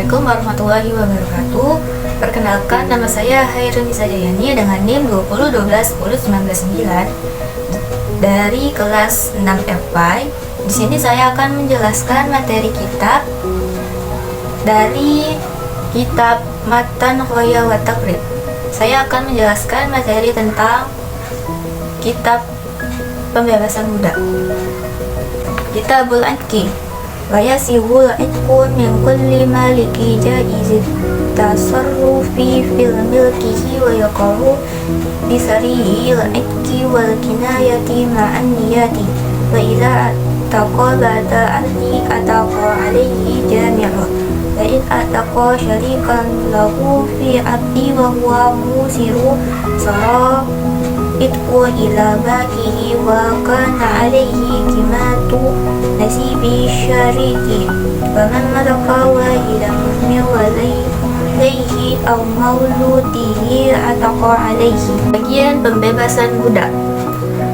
Assalamualaikum warahmatullahi wabarakatuh. Perkenalkan, nama saya Hairunisa Jayani dengan NIM 2012101999 dari kelas 6 FY. Di sini saya akan menjelaskan materi kitab dari kitab Matan Ghoya wa Taqrib. Saya akan menjelaskan materi tentang kitab pembebasan budak. Kitabul Adki. Wayasihul itqu min kulli maliki jaizi tasarrufi fil milkihi wa yaqahu bisarihil itqi wal kinayati ma'an niyati wa idha taqabata ahli ataqa alaihi jami'u wa in ataqa syarikan lahu fi abdi wa huwa musiru sara itqu ila bakihi wa kana alaihi kimatu nasibi syariki wa man malaka wahidan min walaihi aw mauludihi ataqa alaihi. Bagian pembebasan budak.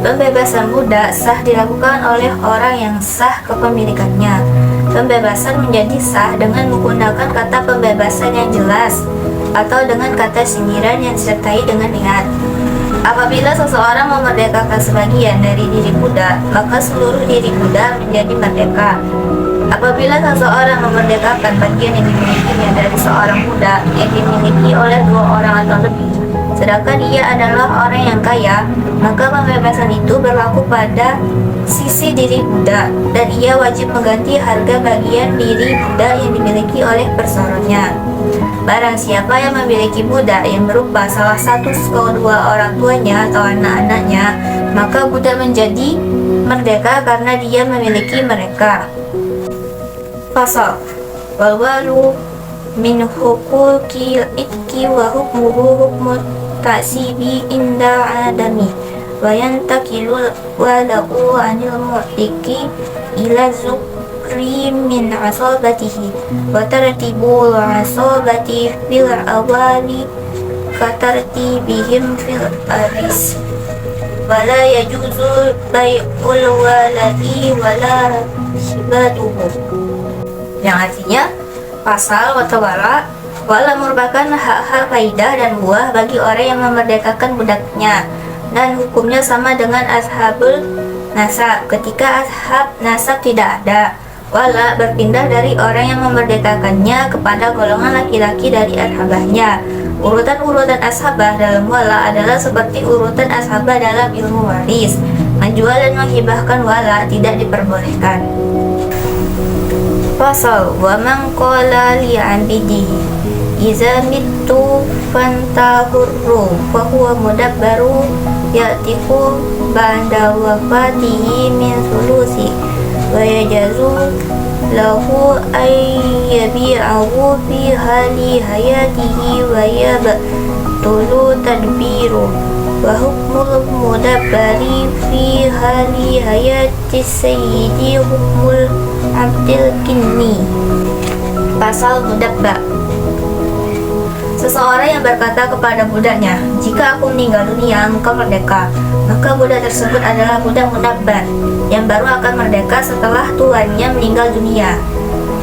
Pembebasan budak sah dilakukan oleh orang yang sah kepemilikannya. Pembebasan menjadi sah dengan menggunakan kata pembebasan yang jelas atau dengan kata sindiran yang disertai dengan niat. Apabila seseorang memerdekakan sebagian dari diri budak, maka seluruh diri budak menjadi merdeka. Apabila seseorang memerdekakan bagian yang dimilikinya dari seorang budak yang dimiliki oleh dua orang atau lebih, sedangkan ia adalah orang yang kaya, maka pembebasan itu berlaku pada sisi diri budak dan ia wajib mengganti harga bagian diri budak yang dimiliki oleh perseronya. Barang siapa yang memiliki budak yang berupa salah satu kedua orang tuanya atau anak-anaknya, maka budak menjadi merdeka karena dia memiliki mereka. Fasal wal-walu min huquqil itqi wa hukmuhu hukmut ta'sibi inda adami wa yantakilul walau anil mu'tiqi ila min asabatihi wa tartibul asabati fil awali katartibihim fil aris wala yajuzu bai'ul waladi wala hibatuhu, yang artinya pasal watawala wala merupakan hak-hak kaidah dan buah bagi orang yang memerdekakan budaknya, dan hukumnya sama dengan ashabul nasab ketika ashab nasab tidak ada. Wala berpindah dari orang yang memerdekakannya kepada golongan laki-laki dari ashabahnya. Urutan-urutan ashabah dalam wala adalah seperti urutan ashabah dalam ilmu waris. Menjual dan menghibahkan wala tidak diperbolehkan. Fasal wa man qala li 'abdihi iza mittu fantahurru fa huwa mudabbaru ya'tiku ba'da wafatihi min sulusi wa yajazu lahu ay yabi'ahu fi hali hayatihi wa yabtulu tadbiru wa hukmul mudabbari fi hali hayati sayyidi hukmul abdil kinni. Pasal mudabba. Seseorang yang berkata kepada budaknya, jika aku meninggal dunia, engkau merdeka, maka budak tersebut adalah budak mudabbar yang baru akan merdeka setelah tuannya meninggal dunia,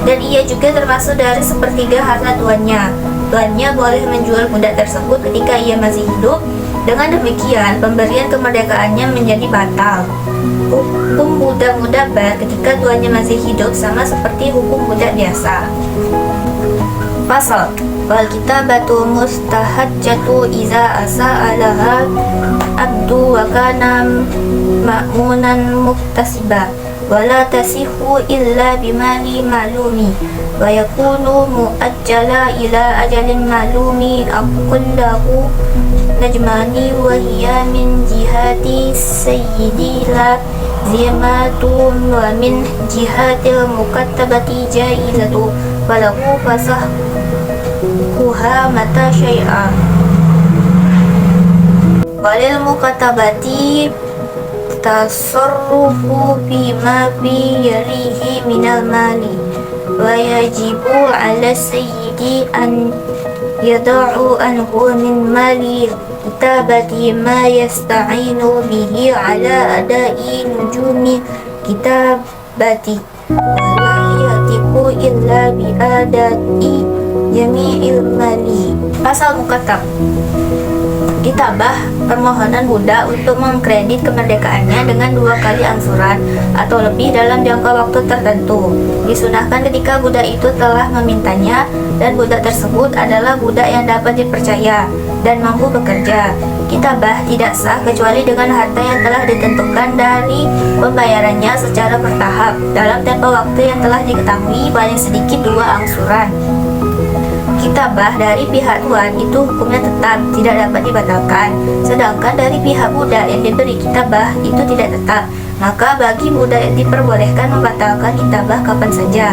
dan ia juga termasuk dari sepertiga harta tuannya. Tuannya boleh menjual budak tersebut ketika ia masih hidup. Dengan demikian, pemberian kemerdekaannya menjadi batal. Hukum budak mudabbar ketika tuannya masih hidup sama seperti hukum budak biasa. Pasal wal kitabatu mustahajjatu iza asa'alaha abdu wa kana ma'munan muktasiba wa la tasihu illa bimali ma'lumi wa yakunu mu'ajjala ila ajalin ma'lumi aqullahu najmani wa hiya min jihati sayyidi la zimatun wa min jihatil mukattabati jaizatu walahu fasah kuha mata syai'a walil mukatabati tasarrufu bima fi yarihi minal mali wa yajibu ala sayyidi an yada'u anhu min mali kitabati ma yasta'inu bihi ala adai nujumi kitabati wa la yatiku illa bi adati jami'il mali. Pasal mukatab. Kitabah permohonan budak untuk mengkredit kemerdekaannya dengan 2 kali angsuran atau lebih dalam jangka waktu tertentu. Disunahkan ketika budak itu telah memintanya dan budak tersebut adalah budak yang dapat dipercaya dan mampu bekerja. Kitabah tidak sah kecuali dengan harta yang telah ditentukan dari pembayarannya secara bertahap dalam tempo waktu yang telah diketahui, paling sedikit 2 angsuran. Kitabah dari pihak tuan itu hukumnya tetap, tidak dapat dibatalkan. Sedangkan dari pihak budak yang diberi kitabah itu tidak tetap. Maka bagi budak yang diperbolehkan membatalkan kitabah kapan saja.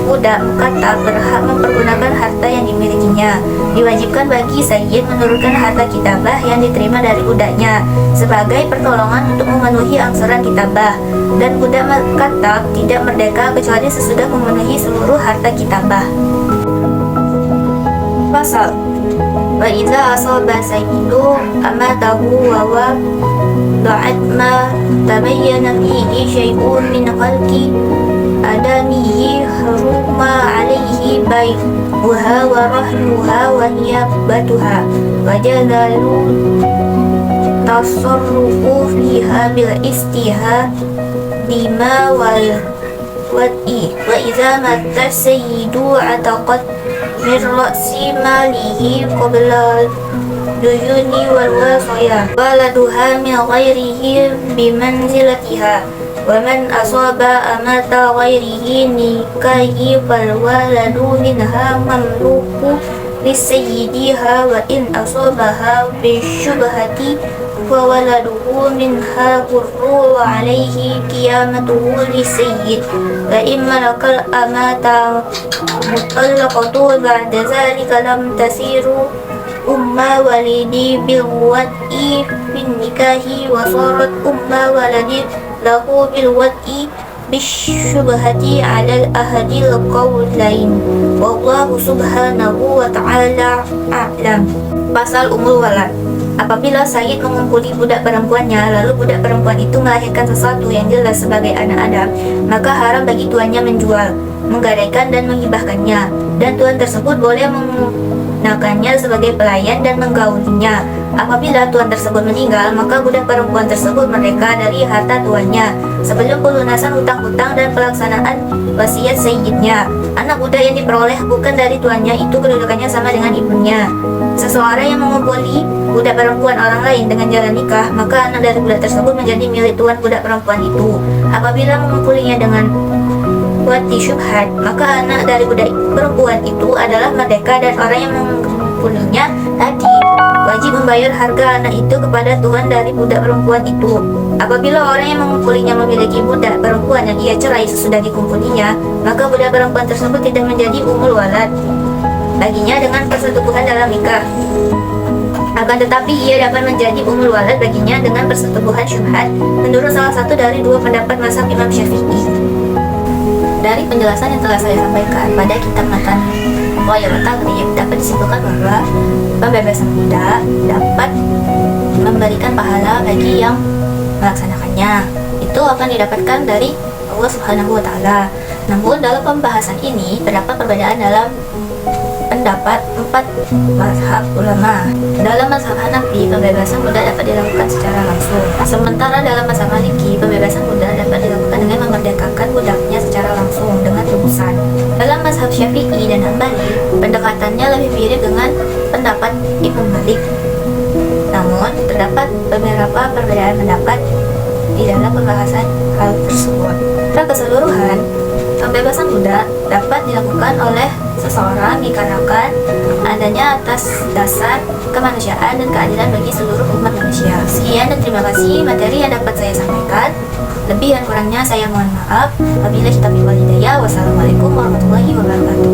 Budak mukatab berhak mempergunakan harta yang dimilikinya. Diwajibkan bagi sayyid menurunkan harta kitabah yang diterima dari budaknya sebagai pertolongan untuk memenuhi angsuran kitabah. Dan budak mukatab tidak merdeka kecuali sesudah memenuhi seluruh harta kitabah. Pasal wa idza asaba sayyidu amatahu wa wada'at ma tabayyana fihi syai'un min khalqi adamihi haruma alaihi bai'uha wa rahnuha wa hiyabatuha wa jadalu tasarrufu fiha bil istiha bima wal wad'i wa idza matta sayyidu ataqat min ra'si malihi qabla duyuni wal wasaya waladuha min ghairihi bimanzilatiha wa man asaba amata ghairihi nikahi fal waladu minha mamluku lisayyidiha wa in asabaha bisyubhati wa waladuhu minha hurru wa alaihi qiyamatuhu lisayyid wa in malakal amata mutallaqatu ba'da zalika lam tasiru umma walidi bil wad'i bin nikahi wa sarat umma waladi lahu bil wad'i bisyubhati 'ala al-ahadil qawlain wallahu subhanahu wa ta'ala a'lam. Pasal umul walad. Apabila sayyid mengumpuli budak perempuannya, lalu budak perempuan itu melahirkan sesuatu yang jelas sebagai anak Adam, maka haram bagi tuannya menjual, menggadaikan dan menghibahkannya, dan tuan tersebut boleh menggunakannya sebagai pelayan dan menggaulinya. Apabila tuan tersebut meninggal, maka budak perempuan tersebut merdeka dari harta tuannya sebelum pelunasan hutang-hutang dan pelaksanaan wasiat sayyidnya. Anak budak yang diperoleh bukan dari tuannya itu kedudukannya sama dengan ibunya. Seseorang yang mengumpuli budak perempuan orang lain dengan jalan nikah, maka anak dari budak tersebut menjadi milik tuan budak perempuan itu. Apabila mengumpulinya dengan wati syubhat, maka anak dari budak perempuan itu adalah merdeka, dan orang yang mengumpulinya tadi wajib membayar harga anak itu kepada tuan dari budak perempuan itu. Apabila orang yang mengumpulinya memiliki budak perempuan yang ia cerai sesudah dikumpulinya, maka budak perempuan tersebut tidak menjadi umul walad baginya dengan persetubuhan dalam nikah. Akan tetapi ia dapat menjadi umul walad baginya dengan persetubuhan syubhat menurut salah satu dari 2 pendapat mazhab Imam Syafi'i. Dari penjelasan yang telah saya sampaikan pada kitab matan Ghayatul Taghrib, dapat disimpulkan bahwa pembebasan budak dapat memberikan pahala bagi yang melaksanakannya. Itu akan didapatkan dari Allah Subhanahu wa Ta'ala. Namun dalam pembahasan ini terdapat perbedaan dalam pendapat 4 mazhab ulama. Dalam mazhab Hanafi, pembebasan budak dapat dilakukan secara langsung. Sementara dalam mazhab Maliki, pembebasan budak dapat dilakukan dengan memerdekakan budaknya secara langsung dengan tebusan. Dalam mazhab Syafi'i dan Hambali, pendekatannya lebih mirip dengan pendapat Imam Malik. Namun, terdapat beberapa perbedaan pendapat di dalam pembahasan hal tersebut. Secara keseluruhan, pembebasan budak dapat dilakukan oleh seseorang dikarenakan adanya atas dasar kemanusiaan dan keadilan bagi seluruh umat manusia. Sekian dan terima kasih materi yang dapat saya sampaikan. Lebih dan kurangnya saya mohon maaf. Wabillahi taufiq wal hidayah. Wassalamualaikum warahmatullahi wabarakatuh.